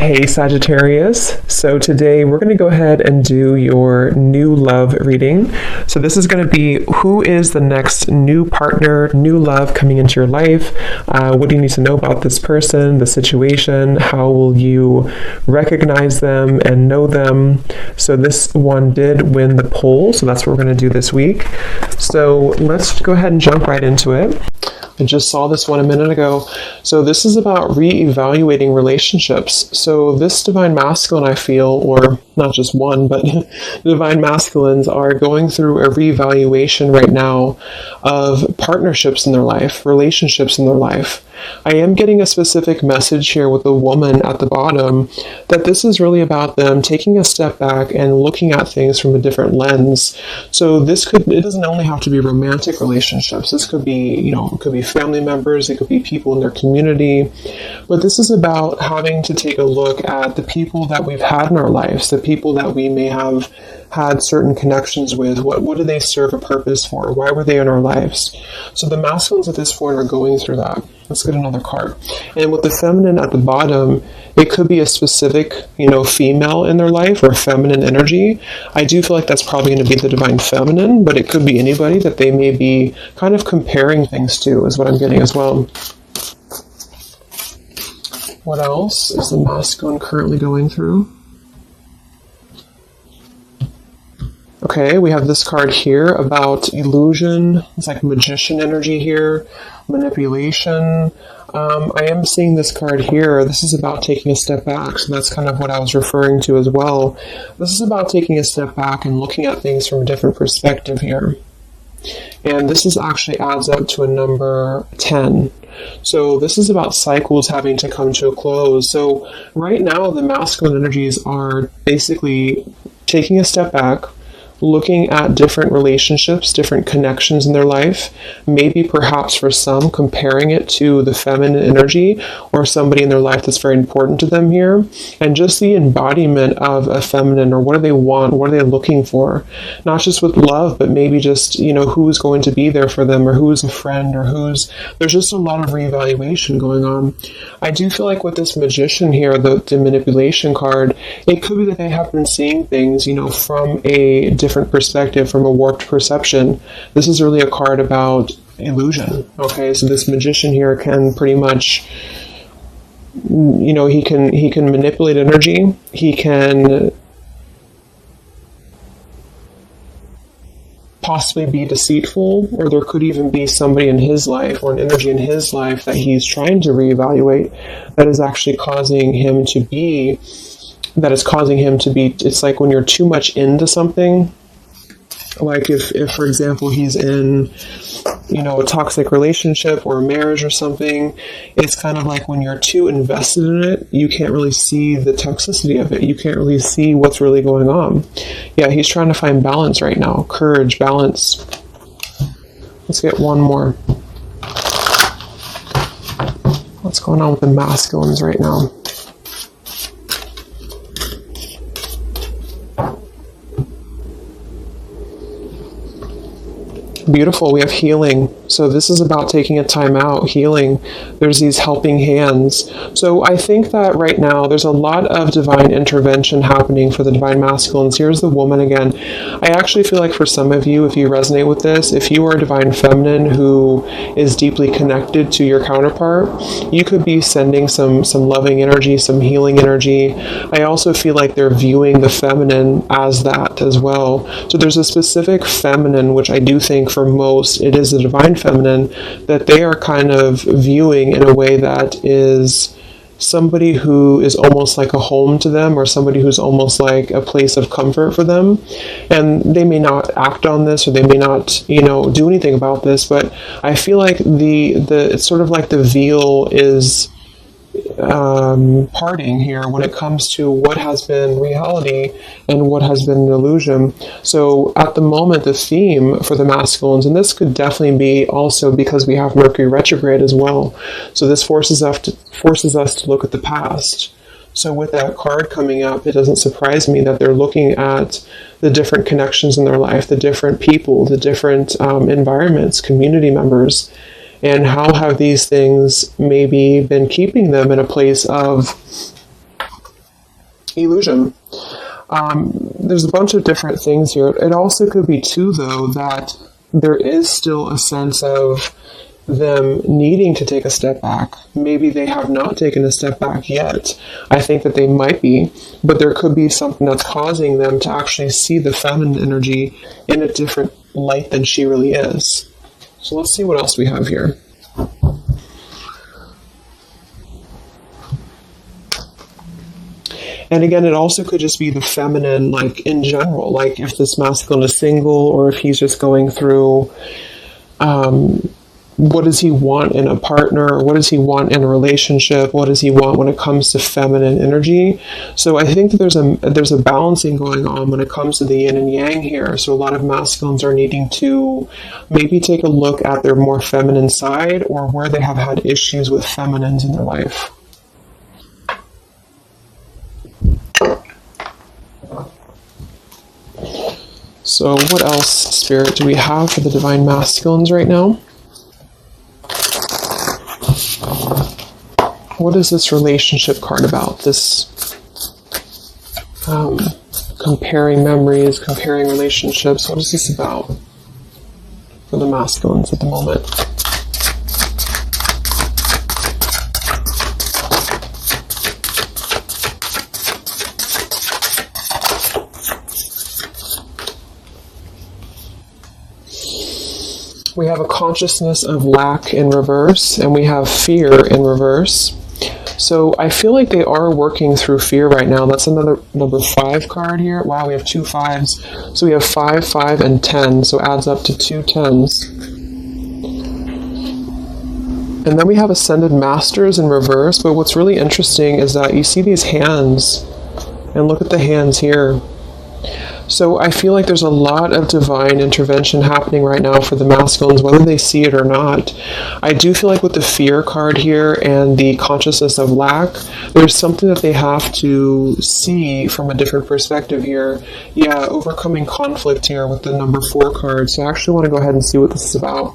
Hey Sagittarius, so today we're going to go ahead and do your new love reading. So this is going to be who is the next new partner, new love coming into your life. What do you need to know about this person, the situation? How will you recognize them and know them? So this one did win the poll, so that's what we're going to do this week. So let's go ahead and jump right into it. I just saw this one a minute ago. So this is about reevaluating relationships. So this divine masculine, I feel, or not just one, but divine masculines are going through a reevaluation right now of partnerships in their life, relationships in their life. I am getting a specific message here with the woman at the bottom that this is really about them taking a step back and looking at things from a different lens. So it doesn't only have to be romantic relationships. This could be, it could be family members, it could be people in their community. But this is about having to take a look at the people that we've had in our lives, the people that we may have had certain connections with. What do they serve a purpose for? Why were they in our lives? So the masculines at this point are going through that. Let's get another card. And with the feminine at the bottom, it could be a specific, female in their life or feminine energy. I do feel like that's probably going to be the divine feminine, but it could be anybody that they may be kind of comparing things to, is what I'm getting as well. What else is the masculine currently going through? Okay, we have this card here about illusion. It's like magician energy here, manipulation. I am seeing this card here. This is about taking a step back. So that's kind of what I was referring to as well. This is about taking a step back and looking at things from a different perspective here. And this is actually adds up to a number 10. So this is about cycles having to come to a close. So right now the masculine energies are basically taking a step back, looking at different relationships, different connections in their life, maybe perhaps for some comparing it to the feminine energy or somebody in their life that's very important to them here, and just the embodiment of a feminine, or what do they want, what are they looking for, not just with love, but maybe just, who's going to be there for them, or who's a friend, or there's just a lot of reevaluation going on. I do feel like with this magician here, the manipulation card, it could be that they have been seeing things, from a different perspective, from a warped perception. This is really a card about illusion. Okay, so this magician here can pretty much, he can manipulate energy. He can possibly be deceitful, or there could even be somebody in his life or an energy in his life that he's trying to reevaluate that is actually causing him to be, it's like when you're too much into something, like if for example, he's in, a toxic relationship or a marriage or something, it's kind of like when you're too invested in it, you can't really see the toxicity of it. You can't really see what's really going on. Yeah, he's trying to find balance right now. Courage, balance. Let's get one more. What's going on with the masculines right now? Beautiful. We have healing. So this is about taking a time out, healing. There's these helping hands. So I think that right now there's a lot of divine intervention happening for the divine masculines. Here's the woman again. I actually feel like for some of you, if you resonate with this, if you are a divine feminine who is deeply connected to your counterpart, you could be sending some loving energy, some healing energy. I also feel like they're viewing the feminine as that as well. So there's a specific feminine, which I do think for most, it is the divine feminine, that they are kind of viewing in a way that is somebody who is almost like a home to them, or somebody who's almost like a place of comfort for them. And they may not act on this, or they may not, do anything about this, but I feel like it's sort of like the veil is parting here when it comes to what has been reality and what has been an illusion. So at the moment, the theme for the masculines, and this could definitely be also because we have Mercury retrograde as well. So this forces us to look at the past. So with that card coming up, it doesn't surprise me that they're looking at the different connections in their life, the different people, the different environments, community members, and how have these things maybe been keeping them in a place of illusion. There's a bunch of different things here. It also could be too, though, that there is still a sense of them needing to take a step back. Maybe they have not taken a step back yet. I think that they might be, but there could be something that's causing them to actually see the feminine energy in a different light than she really is. So let's see what else we have here. And again, it also could just be the feminine, like in general, like if this masculine is single or if he's just going through, what does he want in a partner? What does he want in a relationship? What does he want when it comes to feminine energy? So I think that there's a balancing going on when it comes to the yin and yang here. So a lot of masculines are needing to maybe take a look at their more feminine side or where they have had issues with feminines in their life. So what else, Spirit, do we have for the Divine Masculines right now? What is this relationship card about? This comparing memories, comparing relationships. What is this about for the masculines at the moment? We have a consciousness of lack in reverse, and we have fear in reverse. So I feel like they are working through fear right now. That's another number 5 card here. Wow, we have 2 5s. So we have 5, 5, and 10. So it adds up to 2 10s. And then we have Ascended Masters in reverse. But what's really interesting is that you see these hands. And look at the hands here. So I feel like there's a lot of divine intervention happening right now for the masculines, whether they see it or not. I do feel like with the fear card here and the consciousness of lack, there's something that they have to see from a different perspective here. Yeah, overcoming conflict here with the number 4 card. So I actually want to go ahead and see what this is about,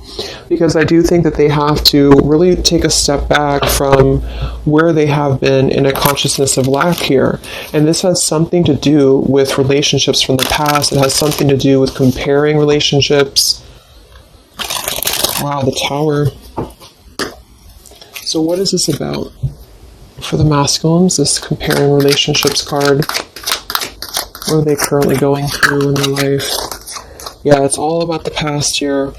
because I do think that they have to really take a step back from where they have been in a consciousness of lack here. And this has something to do with relationships from the past. It has something to do with comparing relationships. Wow, the Tower. So what is this about for the masculines, this comparing relationships card? What are they currently going through in their life? Yeah, it's all about the past here.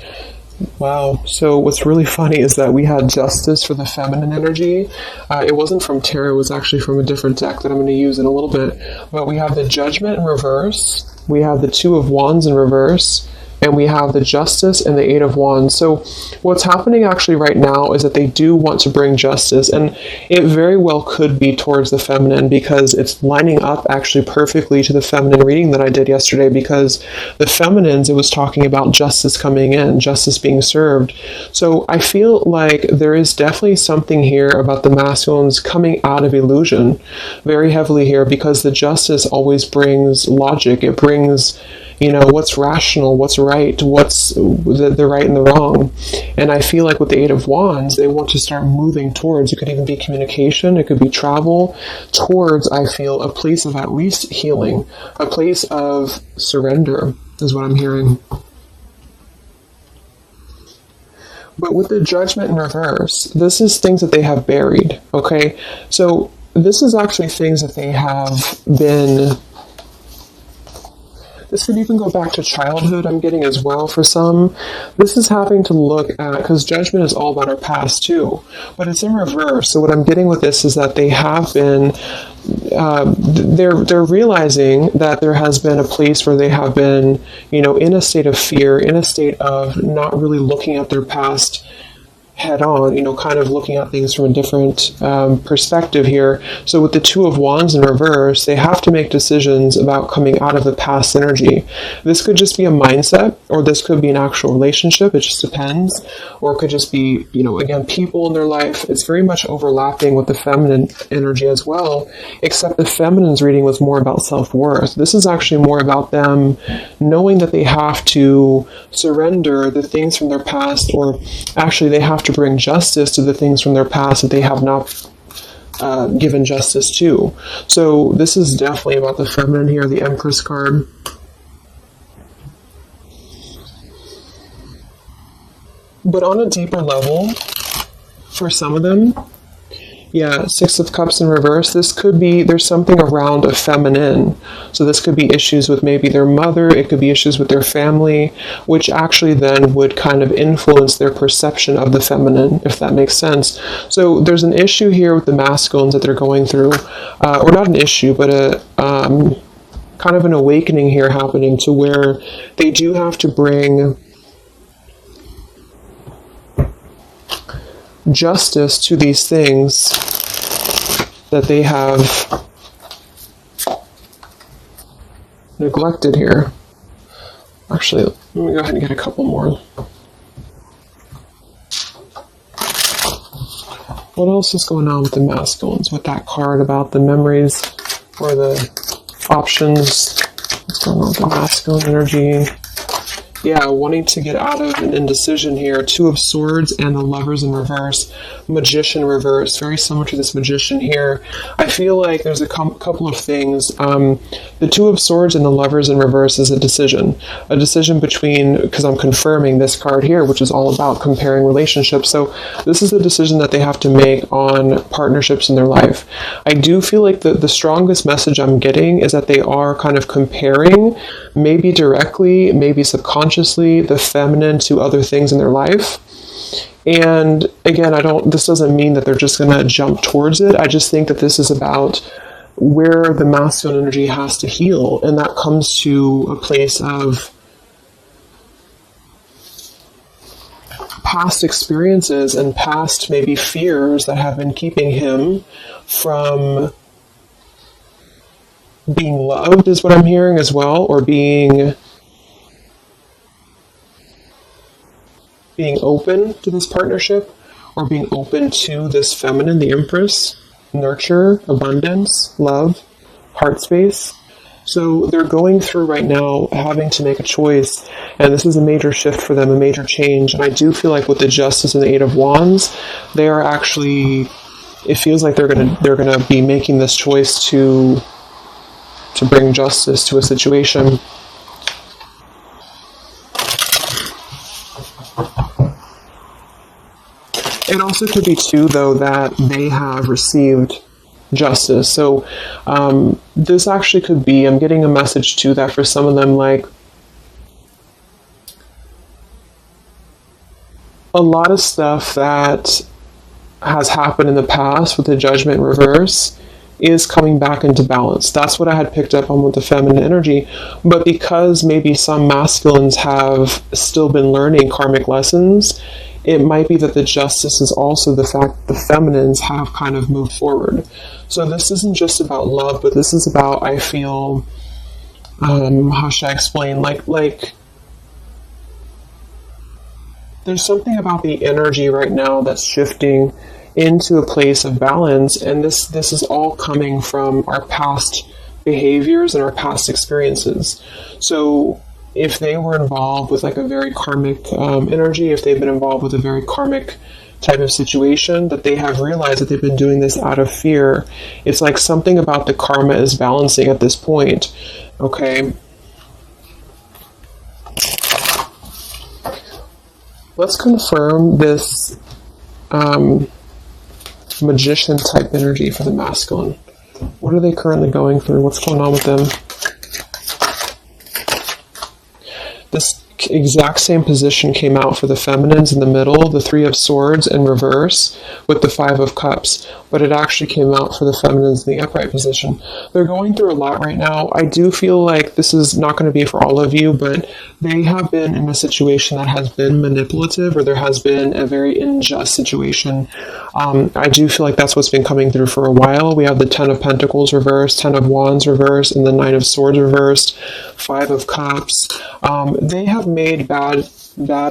Wow. So what's really funny is that we had Justice for the feminine energy. It wasn't from tarot. It was actually from a different deck that I'm going to use in a little bit. But we have the Judgment in reverse. We have the 2 of Wands in reverse. And we have the Justice and the 8 of Wands. So what's happening actually right now is that they do want to bring justice. And it very well could be towards the feminine, because it's lining up actually perfectly to the feminine reading that I did yesterday, because the feminines, it was talking about justice coming in, justice being served. So I feel like there is definitely something here about the masculines coming out of illusion very heavily here, because the justice always brings logic. It brings, what's rational, what's right, what's the right and the wrong. And I feel like with the 8 of Wands, they want to start moving towards, it could even be communication, it could be travel, towards, I feel, a place of at least healing, a place of surrender, is what I'm hearing. But with the Judgment in reverse, this is things that they have buried, okay? So this is actually things that they have been... This could even go back to childhood, I'm getting as well for some. This is having to look at, because Judgment is all about our past too, but it's in reverse. So what I'm getting with this is that they have been, they're realizing that there has been a place where they have been, in a state of fear, in a state of not really looking at their past head on, kind of looking at things from a different perspective here. So with the 2 of Wands in reverse, they have to make decisions about coming out of the past energy. This could just be a mindset, or this could be an actual relationship. It just depends. Or it could just be, again, people in their life. It's very much overlapping with the feminine energy as well, except the feminine's reading was more about self-worth. This is actually more about them knowing that they have to surrender the things from their past, or actually they have to bring justice to the things from their past that they have not given justice to. So this is definitely about the feminine here, the Empress card. But on a deeper level, for some of them, yeah, Six of Cups in reverse, this could be, there's something around a feminine. So this could be issues with maybe their mother, it could be issues with their family, which actually then would kind of influence their perception of the feminine, if that makes sense. So there's an issue here with the masculines that they're going through, or not an issue, but a kind of an awakening here happening to where they do have to bring justice to these things that they have neglected here. Actually, let me go ahead and get a couple more. What else is going on with the masculines with that card about the memories or the options? What's going on with the masculine energy? Yeah, wanting to get out of an indecision here. Two of Swords and the Lovers in reverse. Magician reverse. Very similar to this Magician here. I feel like there's a couple of things. The Two of Swords and the Lovers in reverse is a decision. A decision between, because I'm confirming this card here, which is all about comparing relationships. So this is a decision that they have to make on partnerships in their life. I do feel like the strongest message I'm getting is that they are kind of comparing, maybe directly, maybe subconsciously, the feminine to other things in their life. And again, this doesn't mean that they're just going to jump towards it. I just think that this is about where the masculine energy has to heal, and that comes to a place of past experiences and past maybe fears that have been keeping him from being loved, is what I'm hearing as well, or being open to this partnership, or being open to this feminine, the Empress, nurture, abundance, love, heart space. So they're going through right now having to make a choice, and this is a major shift for them, a major change. And I do feel like with the Justice and the Eight of Wands, they are actually, it feels like they're gonna be making this choice to bring justice to a situation. It also could be too, though, that they have received justice. So this actually could be, I'm getting a message too, that for some of them, like, a lot of stuff that has happened in the past with the Judgment reverse is coming back into balance. That's what I had picked up on with the feminine energy. But because maybe some masculines have still been learning karmic lessons, it might be that the justice is also the fact that the feminines have kind of moved forward. So this isn't just about love, but this is about, I feel, how should I explain? Like there's something about the energy right now that's shifting into a place of balance, and this is all coming from our past behaviors and our past experiences. So if they were involved with like a very karmic energy, if they've been involved with a very karmic type of situation, that they have realized that they've been doing this out of fear. It's like something about the karma is balancing at this point. Okay. Let's confirm this magician type energy for the masculine. What are they currently going through? What's going on with them? This exact same position came out for the feminines in the middle, the Three of Swords in reverse with the Five of Cups, but it actually came out for the feminines in the upright position. They're going through a lot right now. I do feel like this is not going to be for all of you, but they have been in a situation that has been manipulative, or there has been a very unjust situation. I do feel like that's what's been coming through for a while. We have the Ten of Pentacles reversed, Ten of Wands reversed, and the Nine of Swords reversed, Five of Cups. They have made bad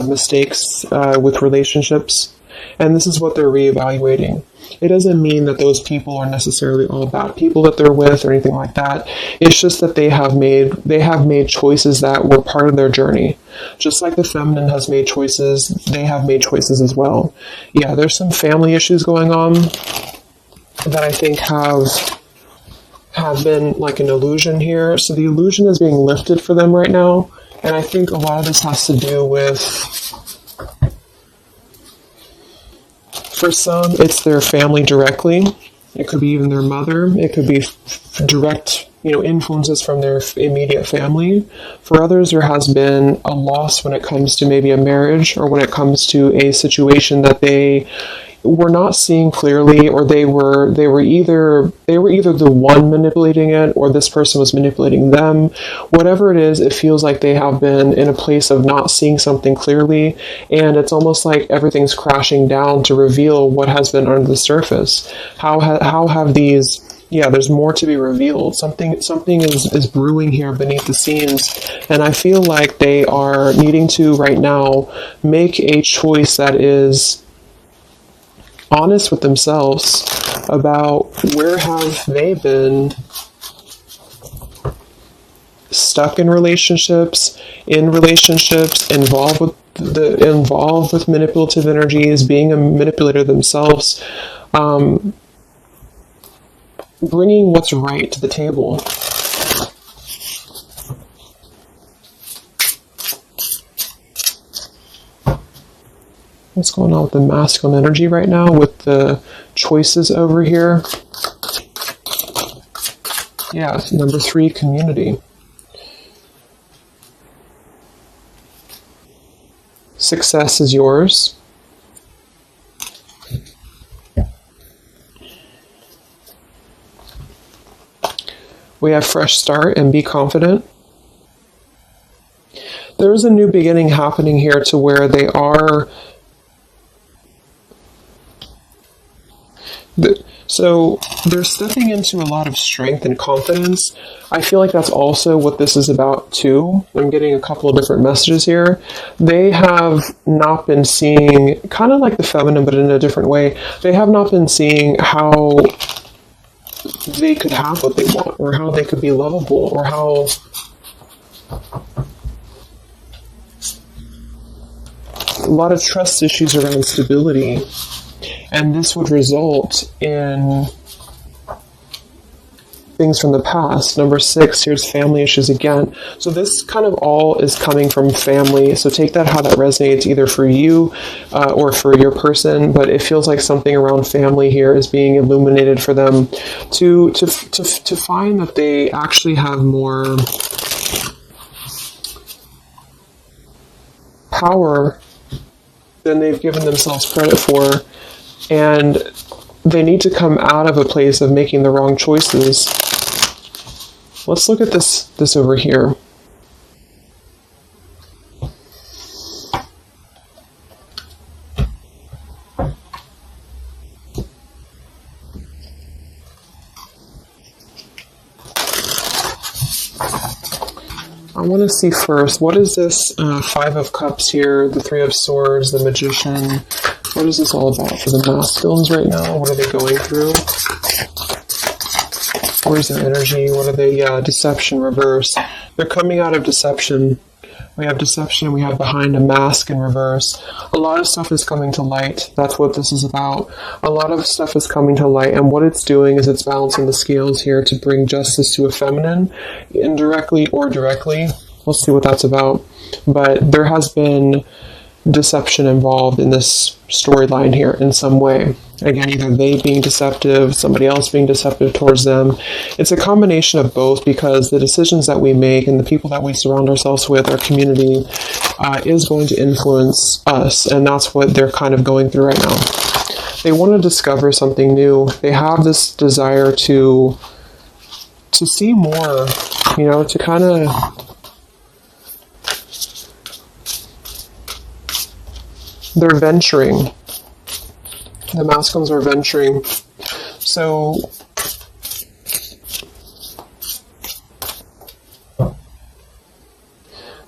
mistakes with relationships, and this is what they're reevaluating. It doesn't mean that those people are necessarily all bad people that they're with or anything like that. It's just that they have made choices that were part of their journey. Just like the feminine has made choices, they have made choices as well. Yeah, there's some family issues going on. that I think have been like an illusion here. So the illusion is being lifted for them right now. And I think a lot of this has to do with, for some, it's their family directly. It could be even their mother. It could be direct, influences from their immediate family. For others, there has been a loss when it comes to maybe a marriage, or when it comes to a situation that they were not seeing clearly, or they were either the one manipulating it, or this person was manipulating them. Whatever it is, it feels like they have been in a place of not seeing something clearly, and it's almost like everything's crashing down to reveal what has been under the surface. How have these... Yeah, there's more to be revealed. Something is brewing here beneath the scenes, and I feel like they are needing to right now make a choice that is honest with themselves about where have they been stuck in relationships, involved with manipulative energies, being a manipulator themselves, bringing what's right to the table. What's going on with the masculine energy right now with the choices over here? Yeah, number 3, community. Success is yours. We have fresh start and be confident. There is a new beginning happening here to where they are... So they're stepping into a lot of strength and confidence. I feel like that's also what this is about too. I'm getting a couple of different messages here. They have not been seeing, kind of like the feminine, but in a different way. They have not been seeing how they could have what they want, or how they could be lovable, or how a lot of trust issues around stability. And this would result in things from the past. Number 6, here's family issues again. So this kind of all is coming from family. So take that how that resonates, either for you or for your person. But it feels like something around family here is being illuminated for them to find that they actually have more power than they've given themselves credit for. And they need to come out of a place of making the wrong choices. Let's look at this over here. I want to see first, what is this 5 of Cups here, the 3 of Swords, the Magician? What is this all about for the masculines right now? What are they going through? Where's their energy? What are they? Deception, reverse. They're coming out of deception. We have deception, we have behind a mask in reverse. A lot of stuff is coming to light. That's what this is about. A lot of stuff is coming to light, and what it's doing is it's balancing the scales here to bring justice to a feminine, indirectly or directly. Let's see what that's about. But there has been deception involved in this storyline here in some way. Again, either they being deceptive, somebody else being deceptive towards them. It's a combination of both, because the decisions that we make and the people that we surround ourselves with, our community, is going to influence us, and that's what they're kind of going through right now. They want to discover something new. They have this desire to see more, to kind of... They're venturing. The masculines are venturing. So,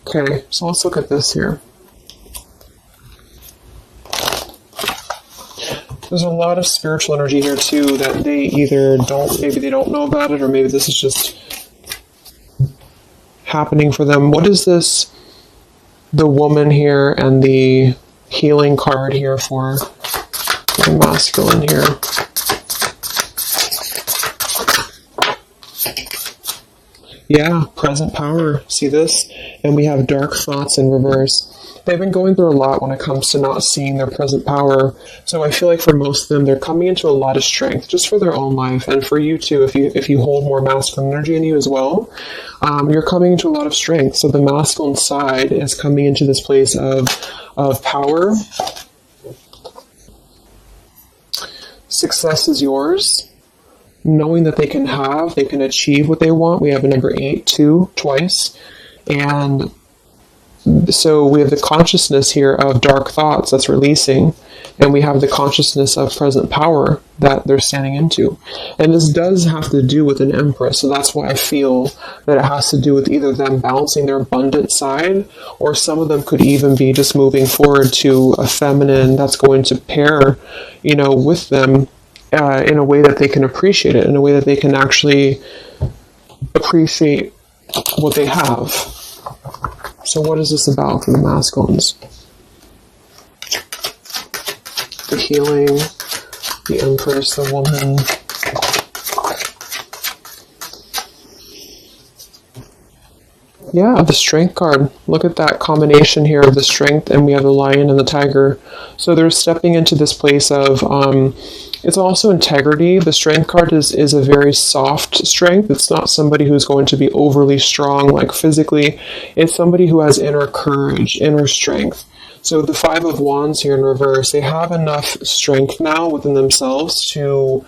okay, so let's look at this here. There's a lot of spiritual energy here too that they either maybe they don't know about it, or maybe this is just happening for them. What is this? The woman here and the healing card here for the masculine here. Yeah, present power. See this? And we have dark thoughts in reverse. They've been going through a lot when it comes to not seeing their present power. So I feel like for most of them, they're coming into a lot of strength just for their own life, and for you too. If you hold more masculine energy in you as well, you're coming into a lot of strength. So the masculine side is coming into this place of power. Success is yours. Knowing that they can achieve what they want. We have a number 8, 2, twice. And so we have the consciousness here of dark thoughts that's releasing, and we have the consciousness of present power that they're standing into. And this does have to do with an Empress, so that's why I feel that it has to do with either them balancing their abundant side, or some of them could even be just moving forward to a feminine that's going to pair, with them in a way that they can appreciate it, in a way that they can actually appreciate what they have. So what is this about for the masculines? The healing, the Empress, the woman. Yeah, the Strength card. Look at that combination here of the Strength, and we have the Lion and the Tiger. So they're stepping into this place of, it's also integrity. The Strength card is a very soft strength. It's not somebody who's going to be overly strong, like physically. It's somebody who has inner courage, inner strength. So the Five of Wands here in reverse, they have enough strength now within themselves to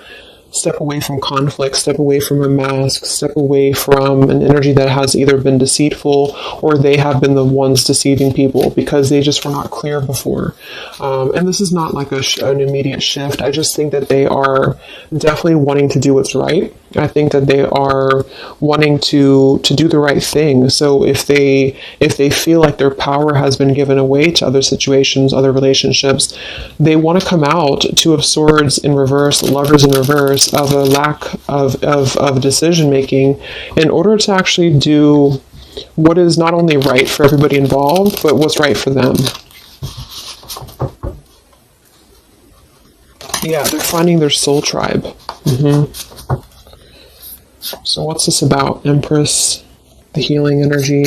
step away from conflict, step away from a mask, step away from an energy that has either been deceitful or they have been the ones deceiving people because they just were not clear before. And this is not like an immediate shift. I just think that they are definitely wanting to do what's right. I think that they are wanting to do the right thing. So if they feel like their power has been given away to other situations, other relationships, they want to come out. Two of Swords in reverse, Lovers in reverse, of a lack of decision making in order to actually do what is not only right for everybody involved, but what's right for them. Yeah, they're finding their soul tribe. So what's this about? Empress, the healing energy.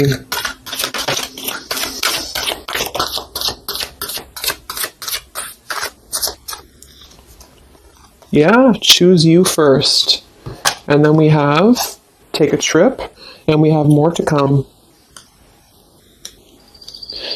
Yeah, choose you first. And then we have take a trip, and we have more to come.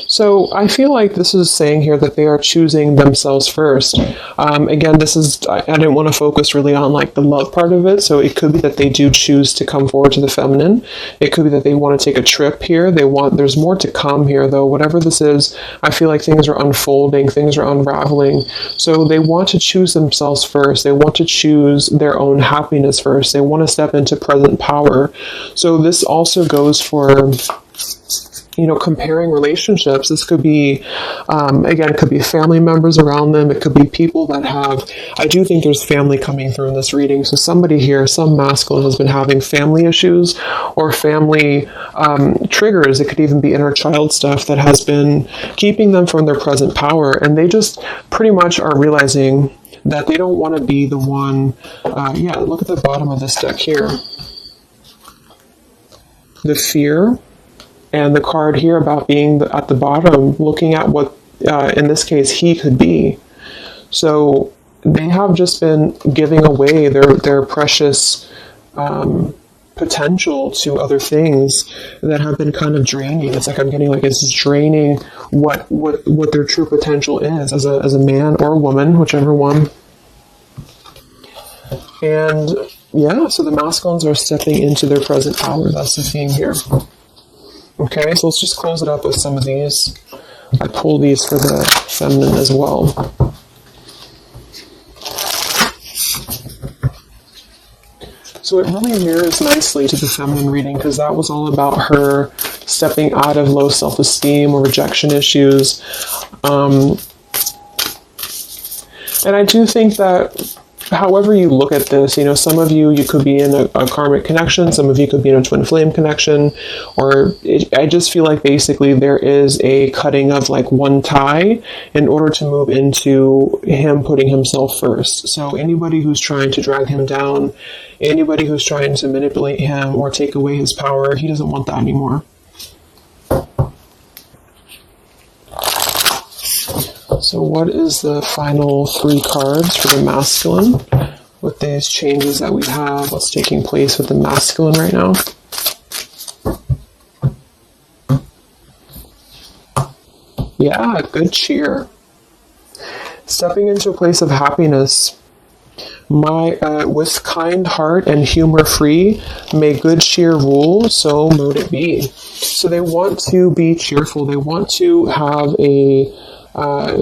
So I feel like this is saying here that they are choosing themselves first. Again, I didn't want to focus really on like the love part of it. So it could be that they do choose to come forward to the feminine. It could be that they want to take a trip here. There's more to come here though. Whatever this is, I feel like things are unfolding, things are unraveling. So they want to choose themselves first. They want to choose their own happiness first. They want to step into present power. So this also goes for, comparing relationships. This could be, again, it could be family members around them. It could be people that I do think there's family coming through in this reading. So somebody here, some masculine has been having family issues or family triggers. It could even be inner child stuff that has been keeping them from their present power. And they just pretty much are realizing that they don't want to be the one. Look at the bottom of this deck here. The fear. And the card here about being at the bottom, looking at what, in this case, he could be. So they have just been giving away their precious potential to other things that have been kind of draining. It's like I'm getting like it's draining what their true potential is as a man or a woman, whichever one. And yeah, so the masculines are stepping into their present power. That's the theme here. Okay, so let's just close it up with some of these. I pull these for the feminine as well. So it really mirrors nicely to the feminine reading because that was all about her stepping out of low self-esteem or rejection issues. And I do think that however you look at this, some of you could be in a karmic connection, some of you could be in a twin flame connection, I just feel like basically there is a cutting of like one tie in order to move into him putting himself first. So anybody who's trying to drag him down, anybody who's trying to manipulate him or take away his power, he doesn't want that anymore. So what is the final 3 cards for the masculine with these changes that we have? What's taking place with the masculine right now? Yeah, good cheer. Stepping into a place of happiness. With kind heart and humor free, may good cheer rule, so mote it be. So they want to be cheerful. They want to have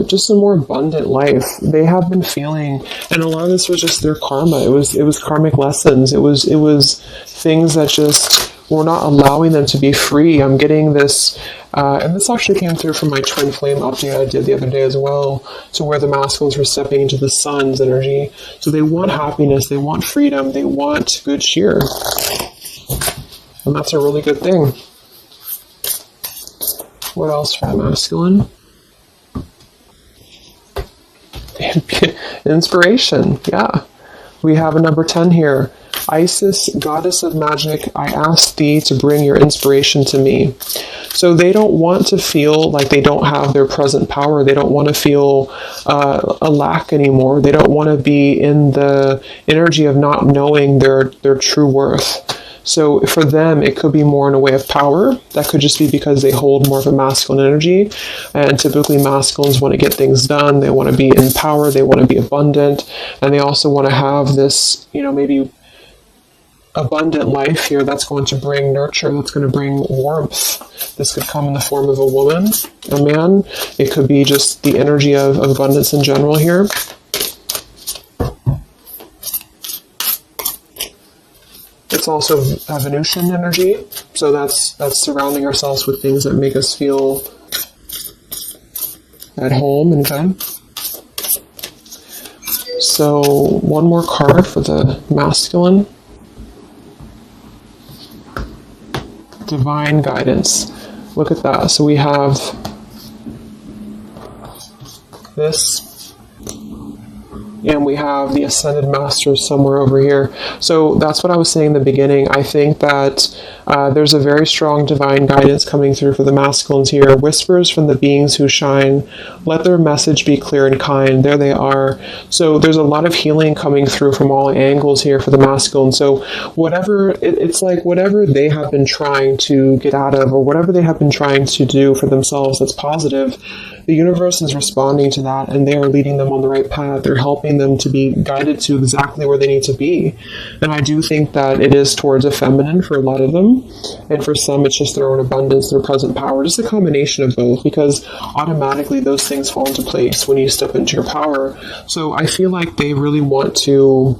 just a more abundant life. They have been feeling, and a lot of this was just their karma. It was karmic lessons. It was things that just were not allowing them to be free. I'm getting this, and this actually came through from my twin flame update I did the other day as well, to where the masculines were stepping into the sun's energy. So they want happiness, they want freedom, they want good cheer. And that's a really good thing. What else for the masculine? Inspiration, yeah. We have a number 10 here. Isis, goddess of magic, I ask thee to bring your inspiration to me. So they don't want to feel like they don't have their present power. They don't want to feel a lack anymore. They don't want to be in the energy of not knowing their true worth. So for them, it could be more in a way of power. That could just be because they hold more of a masculine energy. And typically masculines want to get things done. They want to be in power. They want to be abundant. And they also want to have this, maybe abundant life here that's going to bring nurture, that's going to bring warmth. This could come in the form of a woman, a man. It could be just the energy of abundance in general here. It's also a Venusian energy, so that's surrounding ourselves with things that make us feel at home and good. So one more card for the masculine. Divine guidance. Look at that. So we have this, and we have the Ascended Masters somewhere over here. So that's what I was saying in the beginning. I think that there's a very strong divine guidance coming through for the masculines here. Whispers from the beings who shine. Let their message be clear and kind. There they are. So there's a lot of healing coming through from all angles here for the masculine. So it's like whatever they have been trying to get out of, or whatever they have been trying to do for themselves that's positive, the universe is responding to that, and they are leading them on the right path. They're helping them to be guided to exactly where they need to be. And I do think that it is towards a feminine for a lot of them. And for some, it's just their own abundance, their present power, just a combination of both, because automatically those things fall into place when you step into your power. So I feel like they really want to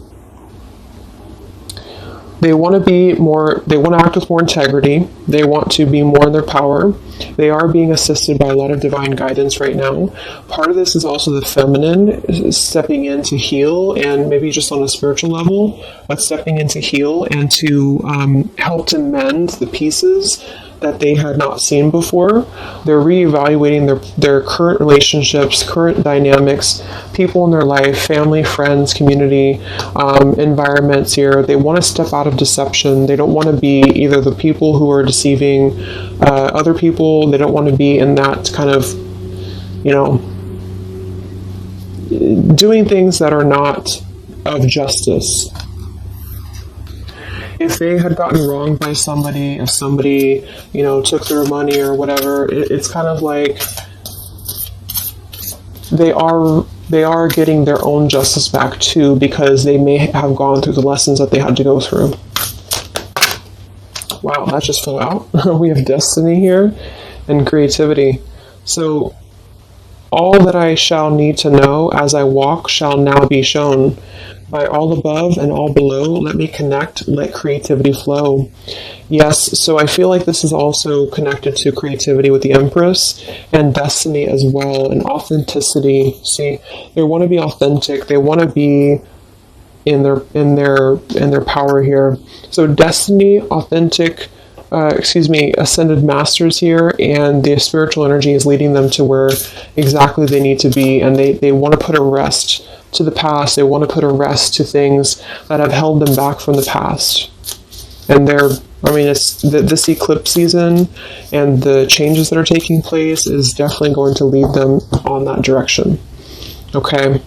They want to act with more integrity. They want to be more in their power. They are being assisted by a lot of divine guidance right now. Part of this is also the feminine stepping in to heal, and maybe just on a spiritual level, but stepping in to heal and to help to mend the pieces that they had not seen before. They're reevaluating their current relationships, current dynamics, people in their life, family, friends, community, environments here. They want to step out of deception. They don't want to be either the people who are deceiving other people. They don't want to be in that kind of, doing things that are not of justice. If they had gotten wronged by somebody, if somebody, took their money or whatever, it's kind of like they are getting their own justice back too, because they may have gone through the lessons that they had to go through. Wow, that just flew out. We have destiny here and creativity. So all that I shall need to know as I walk shall now be shown. By all above and all below, let me connect, let creativity flow. Yes, so I feel like this is also connected to creativity with the Empress and destiny as well, and authenticity. See, they want to be authentic. They want to be in their power here. So destiny, authentic, ascended masters here, and the spiritual energy is leading them to where exactly they need to be, and they want to put a rest to the past. They want to put a rest to things that have held them back from the past. And it's this eclipse season and the changes that are taking place is definitely going to lead them on that direction. Okay.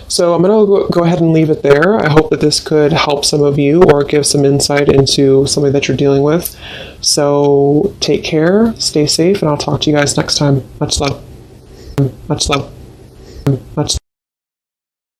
So I'm going to go ahead and leave it there. I hope that this could help some of you or give some insight into something that you're dealing with. So take care, stay safe, and I'll talk to you guys next time. Much love. Much love. Much